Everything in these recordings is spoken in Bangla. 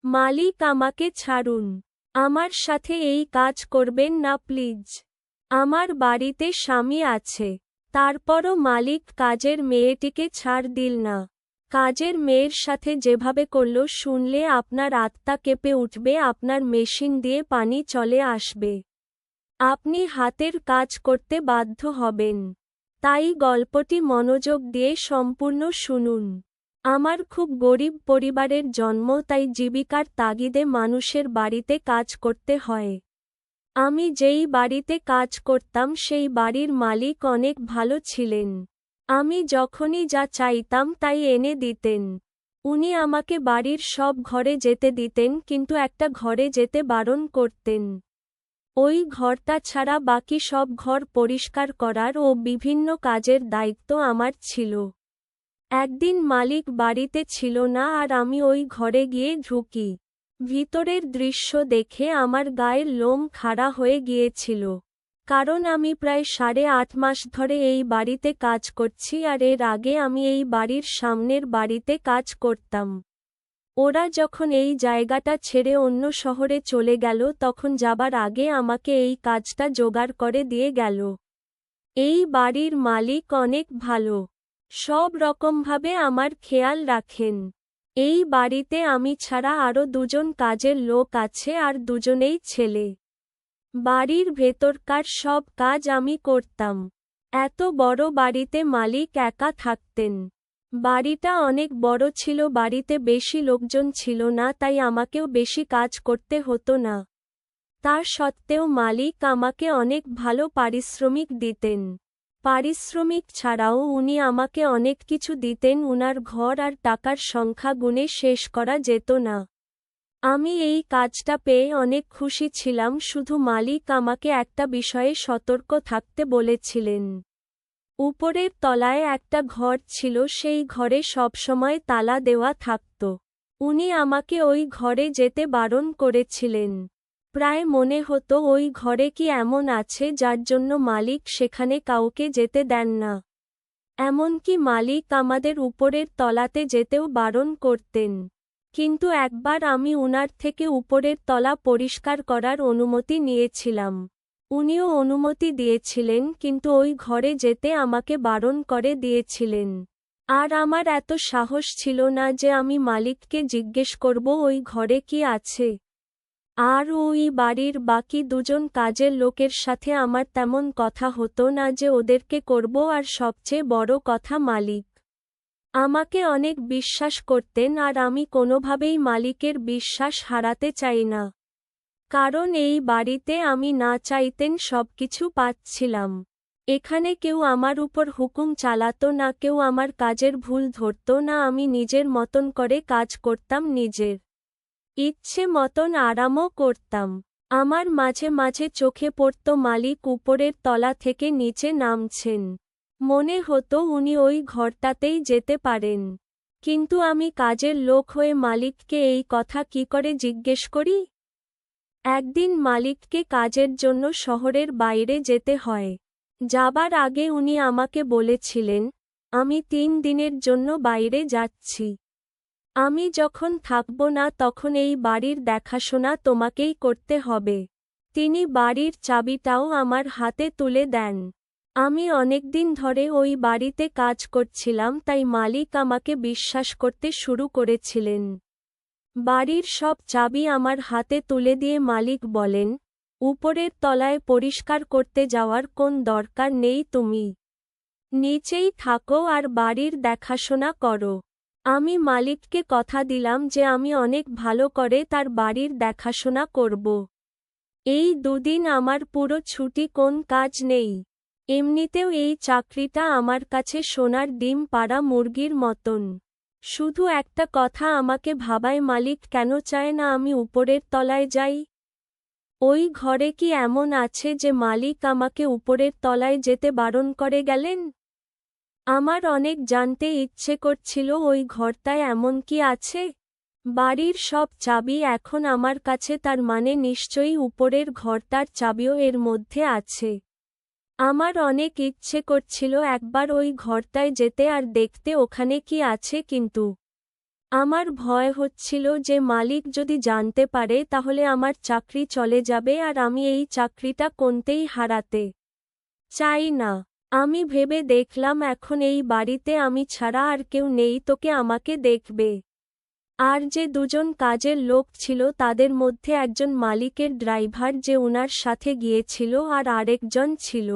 মালিক আমাকে ছাড়ুন। আমার সাথে এই কাজ করবেন না প্লিজ। আমার বাড়িতে স্বামী আছে। তারপরও মালিক কাজের মেয়েটিকে ছাড় দিল না। কাজের মেয়ের সাথে যেভাবে করল শুনলে আপনার আত্মা কেঁপে উঠবে, আপনার মেশিন দিয়ে পানি চলে আসবে। আপনি হাতের কাজ করতে বাধ্য হবেন। তাই গল্পটি মনোযোগ দিয়ে সম্পূর্ণ শুনুন। আমার খুব গরিব পরিবারের জন্ম, তাই জীবিকার তাগিদে মানুষের বাড়িতে কাজ করতে হয়। আমি যেই বাড়িতে কাজ করতাম সেই বাড়ির মালিক অনেক ভালো ছিলেন। আমি যখনই যা চাইতাম তাই এনে দিতেন। উনি আমাকে বাড়ির সব ঘরে যেতে দিতেন, কিন্তু একটা ঘরে যেতে বারণ করতেন। ওই ঘরটা ছাড়া বাকি সব ঘর পরিষ্কার করার ও বিভিন্ন কাজের দায়িত্ব আমার ছিল। একদিন মালিক বাড়িতে ছিল না আর আমি ওই ঘরে গিয়ে ঢুকি। ভিতরের দৃশ্য দেখে আমার গায়ের লোম খাড়া হয়ে গিয়েছিল। কারণ আমি প্রায় 8.5 মাস ধরে এই বাড়িতে কাজ করছি, আর এর আগে আমি এই বাড়ির সামনের বাড়িতে কাজ করতাম। ওরা যখন এই জায়গাটা ছেড়ে অন্য শহরে চলে গেল তখন যাবার আগে আমাকে এই কাজটা জোগাড় করে দিয়ে গেল। এই বাড়ির মালিক অনেক ভালো। সব রকমভাবে আমার খেয়াল রাখেন। এই বাড়িতে আমি ছাড়া আরও 2জন কাজের লোক আছে, আর দুজনেই ছেলে। বাড়ির ভেতরকার সব কাজ আমি করতাম। এত বড় বাড়িতে মালিক একা থাকতেন। বাড়িটা অনেক বড় ছিল, বাড়িতে বেশি লোকজন ছিল না, তাই আমাকেও বেশি কাজ করতে হতো না। তার সত্ত্বেও মালিক আমাকে অনেক ভালো পারিশ্রমিক দিতেন। পারিশ্রমিক ছাড়াও উনি আমাকে অনেক কিছু দিতেন। উনার ঘর আর টাকার সংখ্যা গুণে শেষ করা যেত না। আমি এই কাজটা পেয়ে অনেক খুশি ছিলাম, শুধু মালিক আমাকে একটা বিষয়ে সতর্ক থাকতে বলেছিলেন। উপরের তলায় একটা ঘর ছিল, সেই ঘরে সবসময় তালা দেওয়া থাকত। উনি আমাকে ওই ঘরে যেতে বারণ করেছিলেন। প্রায় মনে হতো ওই ঘরে কি এমন আছে যার জন্য মালিক সেখানে কাউকে যেতে দেন না। এমনকি মালিক আমাদের উপরের তলাতে যেতেও বারণ করতেন। কিন্তু একবার আমি উনার থেকে উপরের তলা পরিষ্কার করার অনুমতি নিয়েছিলাম। উনিও অনুমতি দিয়েছিলেন, কিন্তু ওই ঘরে যেতে আমাকে বারণ করে দিয়েছিলেন। আর আমার এত সাহস ছিল না যে আমি মালিককে জিজ্ঞেস করব ওই ঘরে কি আছে। আর ওই বাড়ির বাকি 2জন কাজের লোকের সাথে আমার তেমন কথা হতো না যে ওদেরকে করব, আর সবচেয়ে বড় কথা মালিক আমাকে অনেক বিশ্বাস করতেন, আর আমি কোনোভাবেই মালিকের বিশ্বাস হারাতে চাই না। কারণ এই বাড়িতে আমি না চাইতেন সবকিছু পাচ্ছিলাম। এখানে কেউ আমার উপর হুকুম চালাতো না, কেউ আমার কাজের ভুল ধরতো না। আমি নিজের মতন করে কাজ করতাম, নিজের ইচ্ছে মতন আরামও করতাম। আমার মাঝে মাঝে চোখে পড়ত মালিক উপরের তলা থেকে নিচে নামছেন। মনে হতো উনি ওই ঘরটাতেই যেতে পারেন। কিন্তু আমি কাজের লোক হয়ে মালিককে এই কথা কি করে জিজ্ঞেস করি? একদিন মালিককে কাজের জন্য শহরের বাইরে যেতে হয়। যাবার আগে উনি আমাকে বলেছিলেন, আমি 3 দিনের জন্য বাইরে যাচ্ছি। আমি যখন থাকব না তখন এই বাড়ির দেখাশোনা তোমাকেই করতে হবে। তিনি বাড়ির চাবিটাও আমার হাতে তুলে দেন। আমি অনেকদিন ধরে ওই বাড়িতে কাজ করছিলাম, তাই মালিক আমাকে বিশ্বাস করতে শুরু করেছিলেন। বাড়ির সব চাবি আমার হাতে তুলে দিয়ে মালিক বলেন, উপরের তলায় পরিষ্কার করতে যাওয়ার কোন দরকার নেই, তুমি নিচেই থাকো আর বাড়ির দেখাশোনা করো। আমি মালিককে কথা দিলাম যে আমি অনেক ভালো করে তার বাড়ির দেখাশোনা করব। এই 2 দিন আমার পুরো ছুটি, কোন কাজ নেই। এমনিতেও এই চাকরিটা আমার কাছে সোনার ডিম পাড়া মুরগির মতন। শুধু একটা কথা আমাকে ভাবায়, মালিক কেন চায় না আমি উপরের তলায় যাই? ওই ঘরে কি এমন আছে যে মালিক আমাকে উপরের তলায় যেতে বারণ করে গেলেন? আমার অনেক জানতে ইচ্ছে করছিল ওই ঘরটায় এমন কি আছে। বাড়ির সব চাবি এখন আমার কাছে, তার মানে নিশ্চয়ই উপরের ঘরটার চাবিও এর মধ্যে আছে। আমার অনেক ইচ্ছে করছিল একবার ওই ঘরটায় যেতে আর দেখতে ওখানে কি আছে, কিন্তু আমার ভয় হচ্ছিল যে মালিক যদি জানতে পারে তাহলে আমার চাকরি চলে যাবে আর আমি এই চাকরিটা কোনতেই হারাতে চাই না। আমি ভেবে দেখলাম এখন এই বাড়িতে আমি ছাড়া আর কেউ নেই তোকে আমাকে দেখবে। আর যে দুজন কাজের লোক ছিল তাদের মধ্যে একজন মালিকের ড্রাইভার যে উনার সাথে গিয়েছিল আর আরেকজন ছিল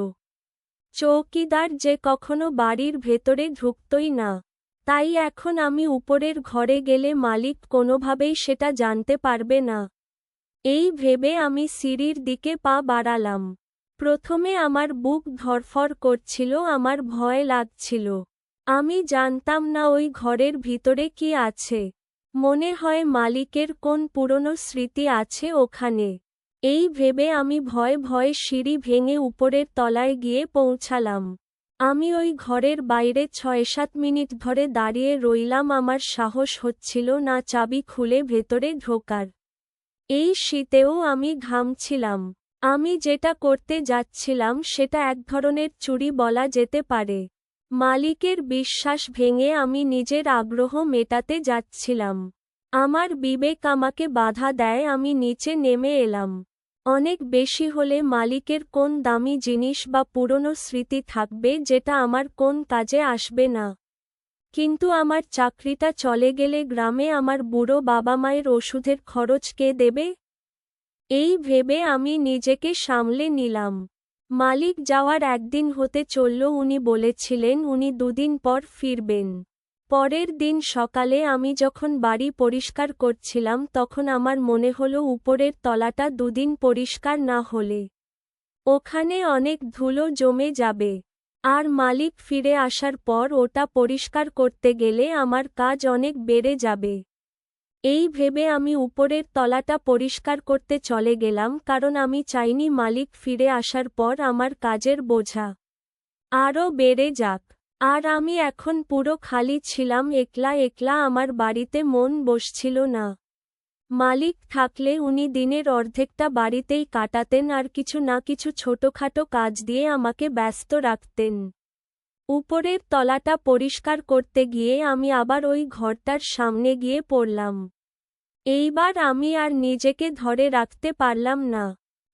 চৌকিদার যে কখনো বাড়ির ভেতরে ঢুকতই না। তাই এখন আমি উপরের ঘরে গেলে মালিক কোনোভাবেই সেটা জানতে পারবে না। এই ভেবে আমি সিঁড়ির দিকে পা বাড়ালাম। প্রথমে আমার বুক ধড়ফড় করছিল, আমার ভয় লাগছিল। আমি জানতাম না ওই ঘরের ভিতরে কি আছে। মনে হয় মালিকের কোন পুরনো স্মৃতি আছে ওখানে। এই ভেবে আমি ভয়ে ভয়ে সিঁড়ি ভেঙে উপরের তলায় গিয়ে পৌঁছালাম। আমি ওই ঘরের বাইরে ৬-৭ মিনিট ধরে দাঁড়িয়ে রইলাম, আমার সাহস হচ্ছিল না চাবি খুলে ভেতরে ঢোকার। এই শীতেও আমি ঘামছিলাম। আমি যেটা করতে যাচ্ছিলাম সেটা এক ধরনের চুরি বলা যেতে পারে। মালিকের বিশ্বাস ভেঙে আমি নিজের আগ্রহ মেটাতে যাচ্ছিলাম। আমার বিবেক আমাকে বাধা দেয়, আমি নিচে নেমে এলাম। অনেক বেশি হলে মালিকের কোন দামি জিনিস বা পুরনো স্মৃতি থাকবে যেটা আমার কোন কাজে আসবে না। কিন্তু আমার চাকরিটা চলে গেলে গ্রামে আমার বুড়ো বাবা মায়ের ওষুধের খরচ কে দেবে? এই ভেবে আমি নিজেকে সামলে নিলাম। মালিক যাওয়ার একদিন হতে চলল, উনি বলেছিলেন উনি 2 দিন পর ফিরবেন। পরের দিন সকালে আমি যখন বাড়ি পরিষ্কার করছিলাম তখন আমার মনে হলো উপরের তলাটা 2 দিন পরিষ্কার না হলে ওখানে অনেক ধুলো জমে যাবে। আর মালিক ফিরে আসার পর ওটা পরিষ্কার করতে গেলে আমার কাজ অনেক বেড়ে যাবে। এই ভেবে আমি উপরের তলাটা পরিষ্কার করতে চলে গেলাম, কারণ আমি চাইনি মালিক ফিরে আসার পর আমার কাজের বোঝা আরও বেড়ে যাক। আর আমি এখন পুরো খালি ছিলাম, একলা একলা, আমার বাড়িতে মন বসছিল না। মালিক থাকলে উনি দিনের অর্ধেকটা বাড়িতেই কাটাতেন আর কিছু না কিছু ছোটখাটো কাজ দিয়ে আমাকে ব্যস্ত রাখতেন। উপরের তলাটা পরিষ্কার করতে গিয়ে আমি আবার ওই ঘরটার সামনে গিয়ে পড়লাম। এইবার আমি আর নিজেকে ধরে রাখতে পারলাম না।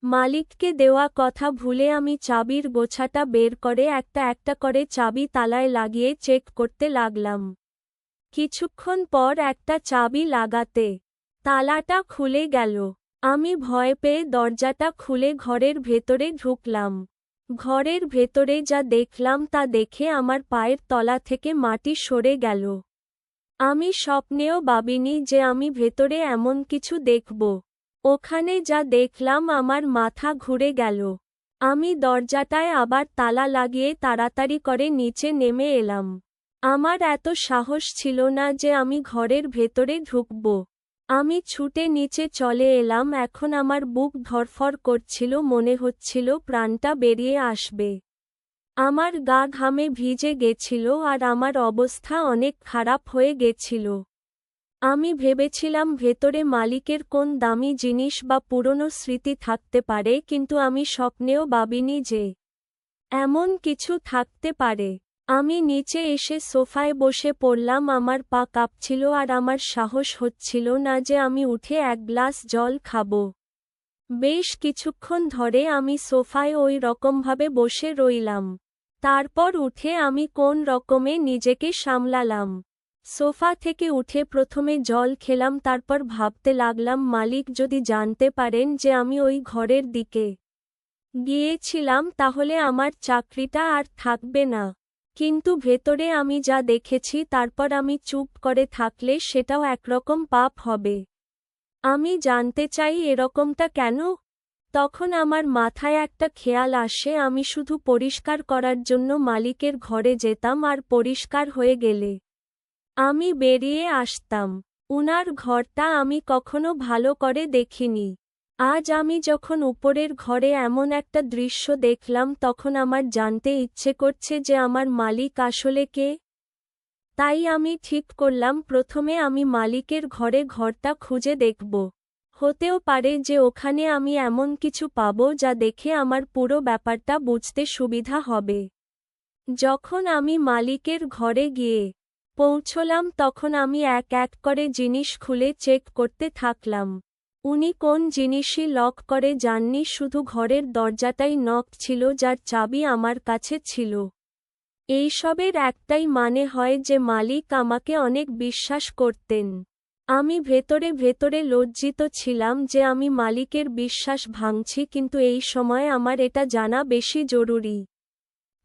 মালিককে দেওয়া কথা ভুলে আমি চাবির গোছাটা বের করে একটা একটা করে চাবি তালায় লাগিয়ে চেক করতে লাগলাম। কিছুক্ষণ পর একটা চাবি লাগাতে তালাটা খুলে গেল। আমি ভয় পেয়ে দরজাটা খুলে ঘরের ভেতরে ঢুকলাম। ঘরের ভেতরে যা দেখলাম তা দেখে আমার পায়ের তলা থেকে মাটি সরে গেল। আমি স্বপ্নেও ভাবিনি যে আমি ভেতরে এমন কিছু দেখব। ওখানে যা দেখলাম আমার মাথা ঘুরে গেল। আমি দরজাটায় আবার তালা লাগিয়ে তাড়াতাড়ি করে নিচে নেমে এলাম। আমার এত সাহস ছিল না যে আমি ঘরের ভেতরে ঢুকব। আমি ছুটে নিচে চলে এলাম। এখন আমার বুক ধড়ফড় করছিল, মনে হচ্ছিল প্রাণটা বেরিয়ে আসবে। আমার গা ঘামে ভিজে গেছিল আর আমার অবস্থা অনেক খারাপ হয়ে গেছিল। আমি ভেবেছিলাম ভেতরে মালিকের কোন দামি জিনিস বা পুরনো স্মৃতি থাকতে পারে, কিন্তু আমি স্বপ্নেও ভাবিনি যে এমন কিছু থাকতে পারে। আমি নিচে এসে সোফায় বসে পড়লাম। আমার পা কাঁপছিল আর আমার সাহস হচ্ছিল না যে আমি উঠে এক গ্লাস জল খাব। বেশ কিছুক্ষণ ধরে আমি সোফায় ওই রকমভাবে বসে রইলাম। তারপর উঠে আমি কোন রকমে নিজেকে সামলালাম। সোফা থেকে উঠে প্রথমে জল খেলাম, তারপর ভাবতে লাগলাম মালিক যদি জানতে পারেন যে আমি ওই ঘরের দিকে গিয়েছিলাম তাহলে আমার চাকরিটা আর থাকবে না। কিন্তু ভেতরে আমি যা দেখেছি তারপর আমি চুপ করে থাকলে সেটাও একরকম পাপ হবে। আমি জানতে চাই এরকমটা কেন? তখন আমার মাথায় একটা খেয়াল আসে, আমি শুধু পরিষ্কার করার জন্য মালিকের ঘরে যেতাম আর পরিষ্কার হয়ে গেলে আমি বেরিয়ে আসতাম। উনার ঘরটা আমি কখনো ভালো করে দেখিনি। আজ আমি যখন উপরের ঘরে এমন একটা দৃশ্য দেখলাম তখন আমার জানতে ইচ্ছে করছে যে আমার মালিক আসলে কে। তাই আমি ঠিক করলাম প্রথমে আমি মালিকের ঘরটা খুঁজে দেখব। হতেও পারে যে ওখানে আমি এমন কিছু পাবো যা দেখে আমার পুরো ব্যাপারটা বুঝতে সুবিধা হবে। যখন আমি মালিকের ঘরে গিয়ে পৌঁছলাম তখন আমি এক এক করে জিনিস খুলে চেক করতে থাকলাম। উনি কোন জিনিসই লক করে যাননি, শুধু ঘরের দরজাটাই নক ছিল যার চাবি আমার কাছে ছিল। এইসবের একটাই মানে হয় যে মালিক আমাকে অনেক বিশ্বাস করতেন। আমি ভেতরে ভেতরে লজ্জিত ছিলাম যে আমি মালিকের বিশ্বাস ভাঙছি, কিন্তু এই সময় আমার এটা জানা বেশি জরুরি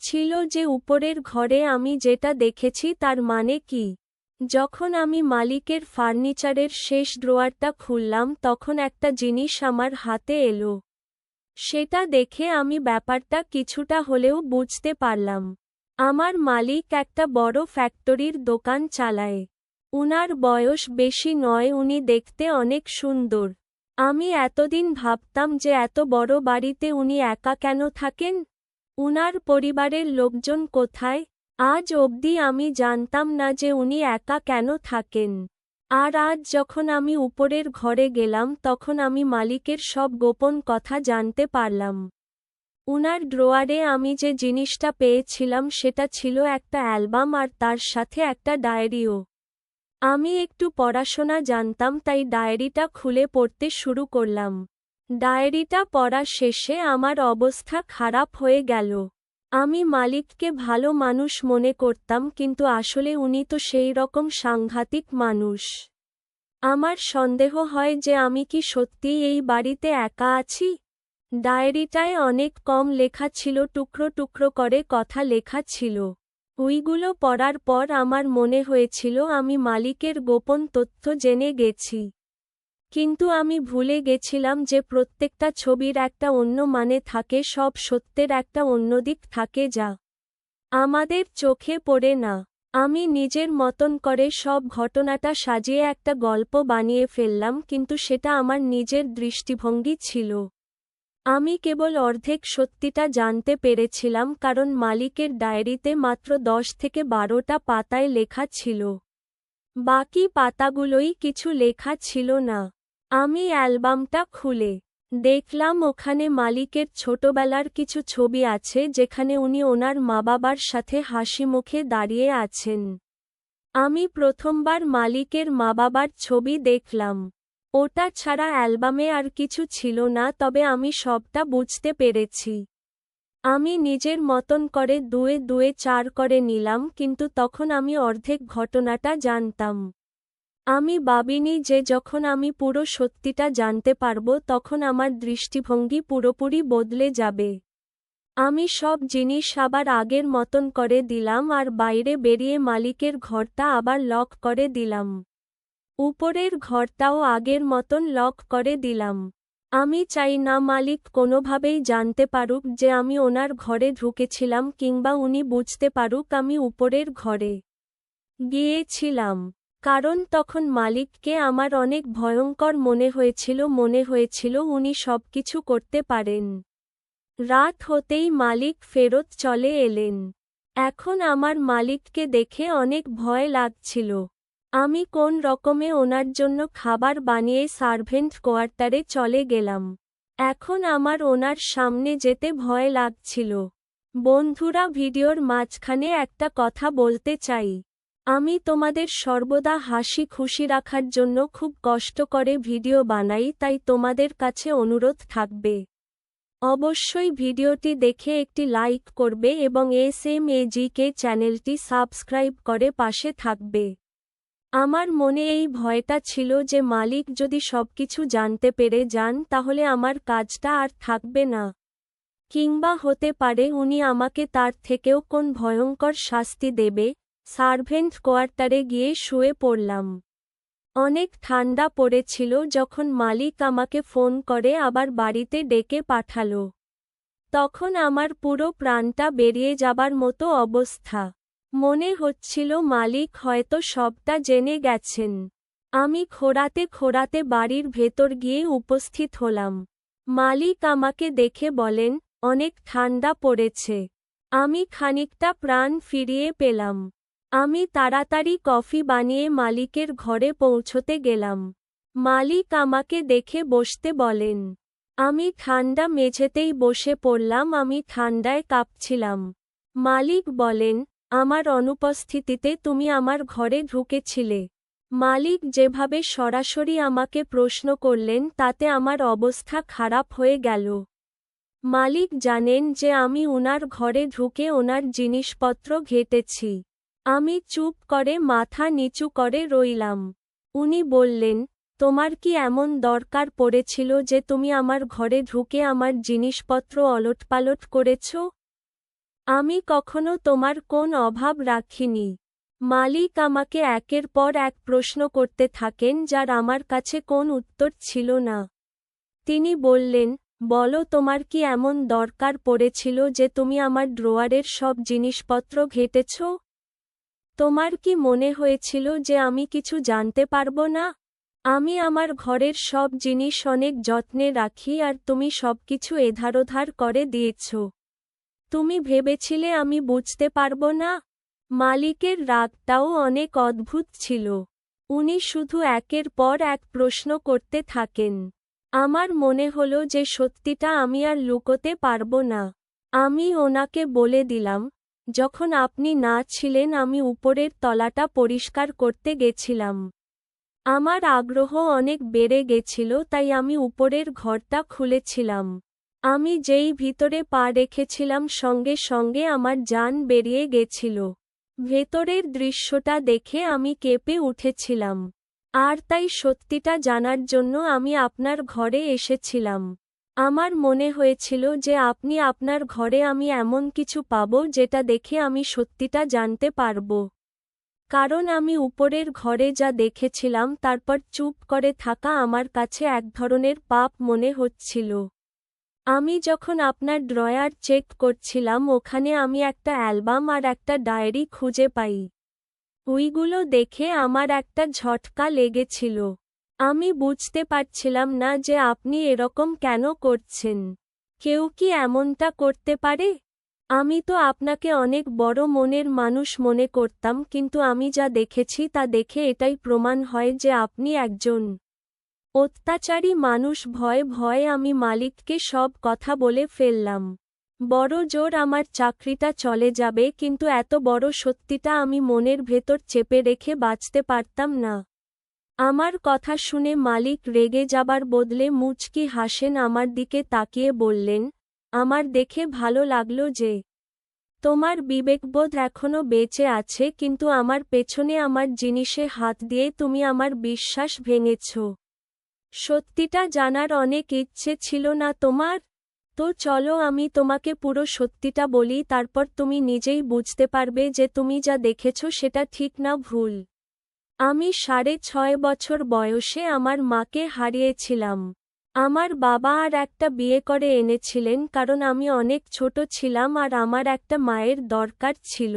ছিল যে উপরের ঘরে আমি যেটা দেখেছি তার মানে কি। যখন আমি মালিকের ফার্নিচারের শেষ ড্রয়ারটা খুললাম তখন একটা জিনিস আমার হাতে এলো। সেটা দেখে আমি ব্যাপারটা কিছুটা হলেও বুঝতে পারলাম। আমার মালিক একটা বড় ফ্যাক্টরির দোকান চালায়। উনার বয়স বেশি নয়, উনি দেখতে অনেক সুন্দর। আমি এতদিন ভাবতাম যে এত বড় বাড়িতে উনি একা কেন থাকেন? উনার পরিবারের লোকজন কোথায়? আজ অবধি আমি জানতাম না যে উনি একা কেন থাকেন। আর আজ যখন আমি উপরের ঘরে গেলাম তখন আমি মালিকের সব গোপন কথা জানতে পারলাম। উনার ড্রয়ারে আমি যে জিনিসটা পেয়েছিলাম সেটা ছিল একটা অ্যালবাম আর তার সাথে একটা ডায়েরিও। আমি একটু পড়াশোনা জানতাম, তাই ডায়েরিটা খুলে পড়তে শুরু করলাম। ডায়েরিটা পড়া শেষে আমার অবস্থা খারাপ হয়ে গেল। আমি মালিককে ভালো মানুষ মনে করতাম, কিন্তু আসলে উনি তো সেই রকম সাংঘাতিক মানুষ। আমার সন্দেহ হয় যে আমি কি সত্যিই এই বাড়িতে একা আছি। ডায়েরিটায় অনেক কম লেখা ছিল, টুকরো টুকরো করে কথা লেখা ছিল। ওইগুলো পড়ার পর আমার মনে হয়েছিল আমি মালিকের গোপন তথ্য জেনে গেছি। কিন্তু আমি ভুলে গেছিলাম যে প্রত্যেকটা ছবির একটা অন্য মানে থাকে, সব সত্যের একটা অন্য দিক থাকে যা আমাদের চোখে পড়ে না। আমি নিজের মতন করে সব ঘটনাটা সাজিয়ে একটা গল্প বানিয়ে ফেললাম, কিন্তু সেটা আমার নিজের দৃষ্টিভঙ্গি ছিল। আমি কেবল অর্ধেক সত্যিটা জানতে পেরেছিলাম, কারণ মালিকের ডায়েরিতে মাত্র 10 থেকে 12টা পাতায় লেখা ছিল। বাকি পাতাগুলোই কিছু লেখা ছিল না। আমি অ্যালবামটা খুলে দেখলাম ওখানে মালিকের ছোটবেলার কিছু ছবি আছে, যেখানে উনি ওনার মা-বাবার সাথে হাসিমুখে দাঁড়িয়ে আছেন। আমি প্রথমবার মালিকের মা-বাবার ছবি দেখলাম। ওটা ছাড়া অ্যালবামে আর কিছু ছিল না, তবে আমি সবটা বুঝতে পেরেছি। আমি নিজের মতন করে 2 2 4 করে নিলাম, কিন্তু তখন আমি অর্ধেক ঘটনাটা জানতাম। আমি ভাবিনি যে যখন আমি পুরো সত্যিটা জানতে পারব তখন আমার দৃষ্টিভঙ্গি পুরোপুরি বদলে যাবে। আমি সব জিনিস আবার আগের মতন করে দিলাম আর বাইরে বেরিয়ে মালিকের ঘরটা আবার লক করে দিলাম। উপরের ঘরটাও আগের মতন লক করে দিলাম। আমি চাই না মালিক কোনোভাবেই জানতে পারুক যে আমি ওনার ঘরে ঢুকেছিলাম, কিংবা উনি বুঝতে পারুক আমি উপরের ঘরে গিয়েছিলাম। কারণ তখন মালিককে আমার অনেক ভয়ঙ্কর মনে হয়েছিল উনি সবকিছু করতে পারেন। রাত হতেই মালিক ফেরত চলে এলেন। এখন আমার মালিককে দেখে অনেক ভয় লাগছিল। আমি কোন রকমে ওনার জন্য খাবার বানিয়ে সার্ভেন্ট কোয়ার্টারে চলে গেলাম। এখন আমার ওনার সামনে যেতে ভয় লাগছিল। বন্ধুরা, ভিডিওর মাঝখানে একটা কথা বলতে চাই। আমি তোমাদের সর্বদা হাসি খুশি রাখার জন্য খুব কষ্ট করে ভিডিও বানাই, তাই তোমাদের কাছে অনুরোধ থাকবে অবশ্যই ভিডিওটি দেখে একটি লাইক করবে এবং SMAGK চ্যানেলটি সাবস্ক্রাইব করে পাশে থাকবে। আমার মনে এই ভয়টা ছিল যে মালিক যদি সবকিছু জানতে পেরে যান তাহলে আমার কাজটা আর থাকবে না, কিংবা হতে পারে উনি আমাকে তার থেকেও কোন ভয়ঙ্কর শাস্তি দেবে। সার্ভেন্ট কোয়ার্টারে গিয়ে শুয়ে পড়লাম। অনেক ঠান্ডা পড়েছিল যখন মালিক আমাকে ফোন করে আবার বাড়িতে ডেকে পাঠালো। তখন আমার পুরো প্রাণটা বেরিয়ে যাবার মতো অবস্থা। মনে হচ্ছিল মালিক হয়তো সবটা জেনে গেছেন। আমি খোঁড়াতে খোঁড়াতে বাড়ির ভেতর গিয়ে উপস্থিত হলাম। মালিক আমাকে দেখে বলেন, অনেক ঠান্ডা পড়েছে। আমি খানিকটা প্রাণ ফিরিয়ে পেলাম। আমি তাড়াতাড়ি কফি বানিয়ে মালিকের ঘরে পৌঁছতে গেলাম। মালিক আমাকে দেখে বসতে বলেন। আমি ঠান্ডা মেঝেতেই বসে পড়লাম। আমি ঠান্ডায় কাঁপছিলাম। মালিক বলেন, আমার অনুপস্থিতিতে তুমি আমার ঘরে ঢুকেছিলে। মালিক যেভাবে সরাসরি আমাকে প্রশ্ন করলেন তাতে আমার অবস্থা খারাপ হয়ে গেল। মালিক জানেন যে আমি উনার ঘরে ঢুকে ওনার জিনিসপত্র ঘেঁটেছি। আমি চুপ করে মাথা নিচু করে রইলাম। উনি বললেন, তোমার কি এমন দরকার পড়েছিল যে তুমি আমার ঘরে ঢুকে আমার জিনিসপত্র ওলটপালট করেছ? আমি কখনো তোমার কোন অভাব রাখিনি। মালিক আমাকে একের পর এক প্রশ্ন করতে থাকেন যার আমার কাছে কোন উত্তর ছিল না। তিনি বললেন, বলো তোমার কি এমন দরকার পড়েছিল যে তুমি আমার ড্রয়ারের সব জিনিসপত্র ঘেঁটেছ? তোমার কি মনে হয়েছিল যে আমি কিছু জানতে পারবো না? আমি আমার ঘরের সব জিনিস অনেক যত্নে রাখি আর তুমি সবকিছু এধারোধার করে দিয়েছ। তুমি ভেবেছিলে আমি বুঝতে পারবো না? মালিকের রাগটাও অনেক অদ্ভুত ছিল। উনি শুধু একের পর এক প্রশ্ন করতে থাকেন। আমার মনে হলো যে সত্যিটা আমি আর লুকোতে পারবো না। আমি ওনাকে বলে দিলাম, যখন আপনি না ছিলেন আমি উপরের তলাটা পরিষ্কার করতে গেছিলাম। আমার আগ্রহ অনেক বেড়ে গেছিল তাই আমি উপরের ঘরটা খুলেছিলাম। আমি যেই ভিতরে পা রেখেছিলাম সঙ্গে সঙ্গে আমার জান বেরিয়ে গেছিল। ভেতরের দৃশ্যটা দেখে আমি কেঁপে উঠেছিলাম। আর তাই সত্যিটা জানার জন্য আমি আপনার ঘরে এসেছিলাম। আমার মনে হয়েছিল যে আপনি আপনার ঘরে আমি এমন কিছু পাবো যেটা দেখে আমি সত্যিটা জানতে পারব। কারণ আমি উপরের ঘরে যা দেখেছিলাম তারপর চুপ করে থাকা আমার কাছে এক ধরনের পাপ মনে হচ্ছিল। আমি যখন আপনার ড্রয়ার চেক করছিলাম ওখানে আমি একটা অ্যালবাম আর একটা ডায়েরি খুঁজে পাই। ওইগুলো দেখে আমার একটা ঝটকা লেগেছিল। আমি বুঝতে পারছিলাম না যে আপনি এরকম কেন করছেন। কেউ কি এমনটা করতে পারে? আমি তো আপনাকে অনেক বড় মনের মানুষ মনে করতাম কিন্তু আমি যা দেখেছি তা দেখে এটাই প্রমাণ হয় যে আপনি একজন অত্যাচারী মানুষ। ভয়ে ভয়ে আমি মালিককে সব কথা বলে ফেললাম। বড় জোর আমার চাকরিটা চলে যাবে কিন্তু এত বড় সত্যিটা আমি মনের ভেতর চেপে রেখে বাঁচতে পারতাম না। আমার কথা শুনে মালিক রেগে যাবার বদলে মুচকি হাসেন আমার দিকে তাকিয়ে বললেন, আমার দেখে ভালো লাগলো যে তোমার বিবেকবোধ এখনো বেঁচে আছে কিন্তু আমার পেছনে আমার জিনিসে হাত দিয়ে তুমি আমার বিশ্বাস ভেঙেছ। সত্যিটা জানার অনেক ইচ্ছে ছিল না তোমার? তো চলো আমি তোমাকে পুরো সত্যিটা বলি তারপর তুমি নিজেই বুঝতে পারবে যে তুমি যা দেখেছ সেটা ঠিক না ভুল। আমি 6.5 বছর বয়সে আমার মাকে হারিয়েছিলাম। আমার বাবা আর একটা বিয়ে করে এনেছিলেন কারণ আমি অনেক ছোট ছিলাম আর আমার একটা মায়ের দরকার ছিল।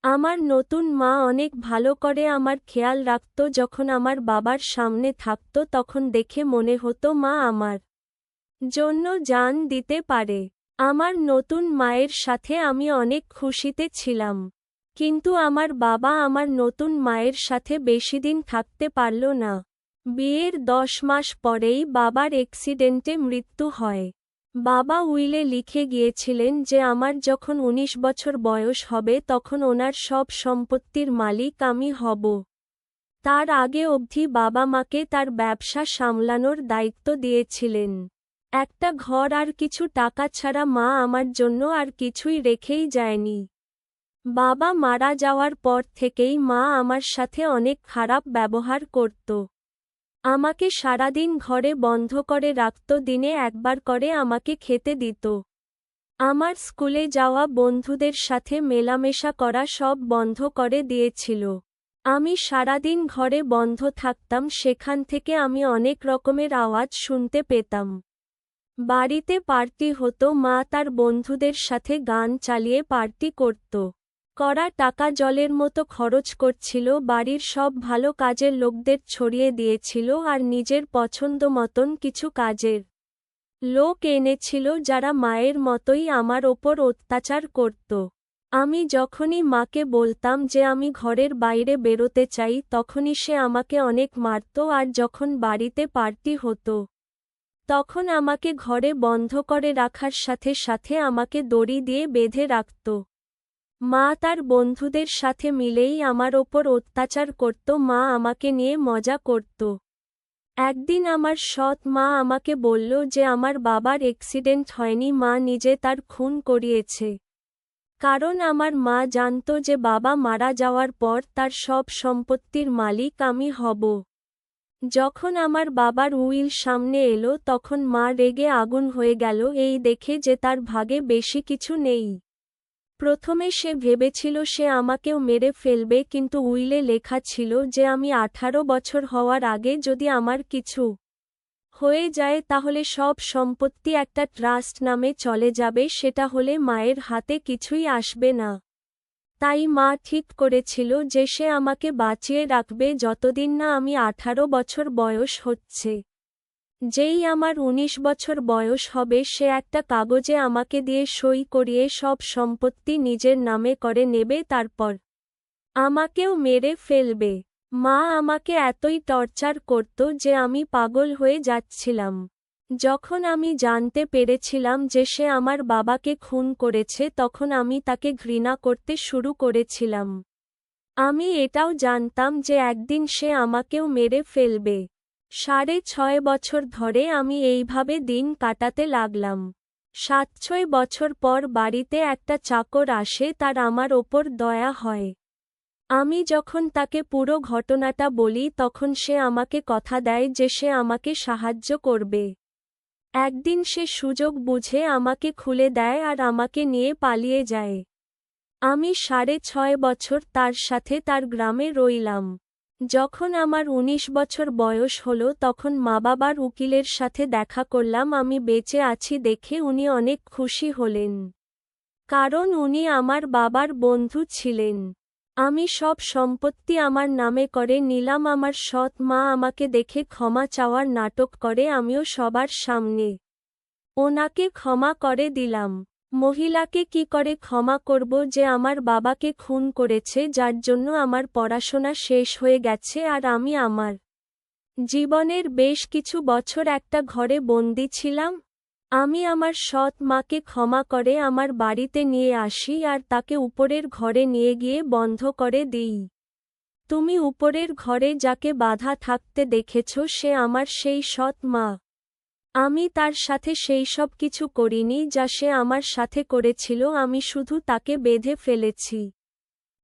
আমার নতুন মা অনেক ভালো করে আমার খেয়াল রাখত যখন আমার বাবার সামনে থাকত তখন দেখে মনে হতো মা আমার জন্য জান দিতে পারে। আমার নতুন মায়ের সাথে আমি অনেক খুশিতে ছিলাম। কিন্তু আমার বাবা আমার নতুন মায়ের সাথে বেশিদিন থাকতে পারল না। বিয়ের 10 মাস পরেই বাবার অ্যাক্সিডেন্টে মৃত্যু হয়। বাবা উইলে লিখে গিয়েছিলেন যে আমার যখন 19 বছর বয়স হবে তখন ওনার সব সম্পত্তির মালিক আমি হব। তার আগে অবধি বাবা মাকে তার ব্যবসা সামলানোর দায়িত্ব দিয়েছিলেন। একটা ঘর আর কিছু টাকা ছাড়া মা আমার জন্য আর কিছুই রেখেই যায়নি। বাবা মারা যাওয়ার পর থেকেই মা আমার সাথে অনেক খারাপ ব্যবহার করত। আমাকে সারাদিন ঘরে বন্ধ করে রাখত, দিনে একবার করে আমাকে খেতে দিত। আমার স্কুলে যাওয়া বন্ধুদের সাথে মেলামেশা করা সব বন্ধ করে দিয়েছিল। আমি সারাদিন ঘরে বন্ধ থাকতাম, সেখান থেকে আমি অনেক রকমের আওয়াজ শুনতে পেতাম। বাড়িতে পার্টি হতো, মা তার বন্ধুদের সাথে গান চালিয়ে পার্টি করত। করা টাকা জলের মতো খরচ করছিল, বাড়ির সব ভালো কাজের লোকদের ছড়িয়ে দিয়েছিল আর নিজের পছন্দ মতন কিছু কাজের লোক এনেছিল যারা মায়ের মতোই আমার ওপর অত্যাচার করত। আমি যখনই মাকে বলতাম যে আমি ঘরের বাইরে বেরোতে চাই তখনই সে আমাকে অনেক মারত আর যখন বাড়িতে পার্টি হতো তখন আমাকে ঘরে বন্ধ করে রাখার সাথে সাথে আমাকে দড়ি দিয়ে বেঁধে রাখত। মা তার বন্ধুদের সাথে মিলেই আমার ওপর অত্যাচার করত, মা আমাকে নিয়ে মজা করত। একদিন আমার সৎ মা আমাকে বলল যে আমার বাবার অ্যাক্সিডেন্ট হয়নি, মা নিজে তার খুন করিয়েছে। কারণ আমার মা জানত যে বাবা মারা যাওয়ার পর তার সব সম্পত্তির মালিক আমি হব। যখন আমার বাবার উইল সামনে এলো তখন মা রেগে আগুন হয়ে গেল এই দেখে যে তার ভাগে বেশি কিছু নেই। প্রথমে সে ভেবেছিল সে আমাকেও মেরে ফেলবে, কিন্তু উইলে লেখা ছিল যে আমি 18 বছর হওয়ার আগে যদি আমার কিছু হয়ে যায় তাহলে সব সম্পত্তি একটা ট্রাস্ট নামে চলে যাবে, সেটা হলে মায়ের হাতে কিছুই আসবে না। তাই মা ঠিক করেছিল যে সে আমাকে বাঁচিয়ে রাখবে যতদিন না আমি 18 বছর বয়স হচ্ছে। যেই আমার 19 বছর বয়স হবে সে একটা কাগজে আমাকে দিয়ে সই করিয়ে সব সম্পত্তি নিজের নামে করে নেবে, তারপর আমাকেও মেরে ফেলবে। মা আমাকে এতই টর্চার করত যে আমি পাগল হয়ে যাচ্ছিলাম। যখন আমি জানতে পেরেছিলাম যে সে আমার বাবাকে খুন করেছে তখন আমি তাকে ঘৃণা করতে শুরু করেছিলাম। আমি এটাও জানতাম যে একদিন সে আমাকেও মেরে ফেলবে। 6.5 বছর ধরে আমি এইভাবে দিন কাটাতে লাগলাম। 7-6 বছর পর বাড়িতে একটা চাকর আসে, তার আমার ওপর দয়া হয়। আমি যখন তাকে পুরো ঘটনাটা বলি তখন সে আমাকে কথা দেয় যে সে আমাকে সাহায্য করবে। একদিন সে সুযোগ বুঝে আমাকে খুলে দেয় আর আমাকে নিয়ে পালিয়ে যায়। আমি 6.5 বছর তার সাথে তার গ্রামে রইলাম। যখন আমার 19 বছর বয়স হলো তখন মা বাবার উকিলের সাথে দেখা করলাম। আমি বেঁচে আছি দেখে উনি অনেক খুশি হলেন, কারণ উনি আমার বাবার বন্ধু ছিলেন। আমি সব সম্পত্তি আমার নামে করে নিলাম। আমার সৎ মা আমাকে দেখে ক্ষমা চাওয়ার নাটক করে, আমিও সবার সামনে ওনাকে ক্ষমা করে দিলাম। মহিলাকে কি করে ক্ষমা করব যে আমার বাবাকে খুন করেছে, যার জন্য আমার পড়াশোনা শেষ হয়ে গেছে আর আমি আমার জীবনের বেশ কিছু বছর একটা ঘরে বন্দি ছিলাম। আমি আমার সৎ মাকে ক্ষমা করে আমার বাড়িতে নিয়ে আসি আর তাকে উপরের ঘরে নিয়ে গিয়ে বন্ধ করে দিই। তুমি উপরের ঘরে যাকে বাধা থাকতে দেখেছ সে আমার সেই সৎ মা। আমি তার সাথে সেই সব কিছু করিনি যা সে আমার সাথে করেছিল, আমি শুধু তাকে বেঁধে ফেলেছি।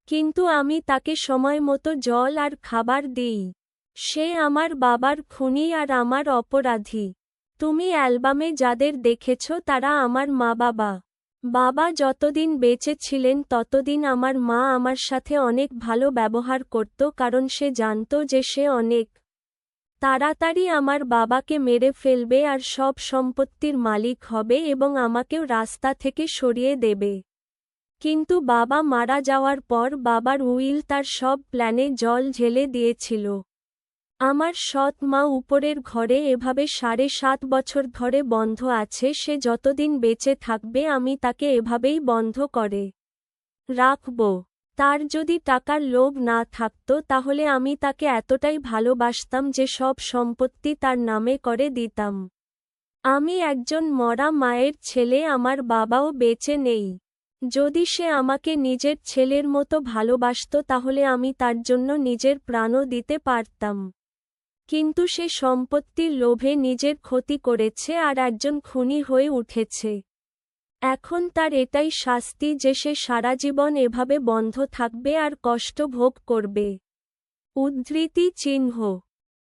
কিন্তু আমি তাকে সময় মতো জল আর খাবার দিই। সে আমার বাবার খুনি আর আমার অপরাধী। তুমি অ্যালবামে যাদের দেখেছ তারা আমার মা বাবা। বাবা যতদিন বেঁচে ছিলেন ততদিন আমার মা আমার সাথে অনেক ভালো ব্যবহার করত, কারণ সে জানত যে সে অনেক তাড়াতাড়ি আমার বাবাকে মেরে ফেলবে আর সব সম্পত্তির মালিক হবে এবং আমাকেও রাস্তা থেকে সরিয়ে দেবে। কিন্তু বাবা মারা যাওয়ার পর বাবার উইল তার সব প্ল্যানে জল ঢেলে দিয়েছিল। আমার সৎ মা উপরের ঘরে এভাবে 7.5 বছর ধরে বন্ধ আছে। সে যতদিন বেঁচে থাকবে আমি তাকে এভাবেই বন্ধ করে রাখব। তার যদি টাকার লোভ না থাকত তাহলে আমি তাকে এতটাই ভালোবাসতাম যে সব সম্পত্তি তার নামে করে দিতাম। আমি একজন মরা মায়ের ছেলে, আমার বাবাও বেঁচে নেই। যদি সে আমাকে নিজের ছেলের মতো ভালোবাসত তাহলে আমি তার জন্য নিজের প্রাণও দিতে পারতাম। কিন্তু সে সম্পত্তির লোভে নিজের ক্ষতি করেছে আর একজন খুনি হয়ে উঠেছে। এখন তার এটাই শাস্তি যে সে সারা জীবন এভাবে বন্ধ থাকবে আর কষ্ট ভোগ করবে। উদ্ধৃতি চিহ্ন।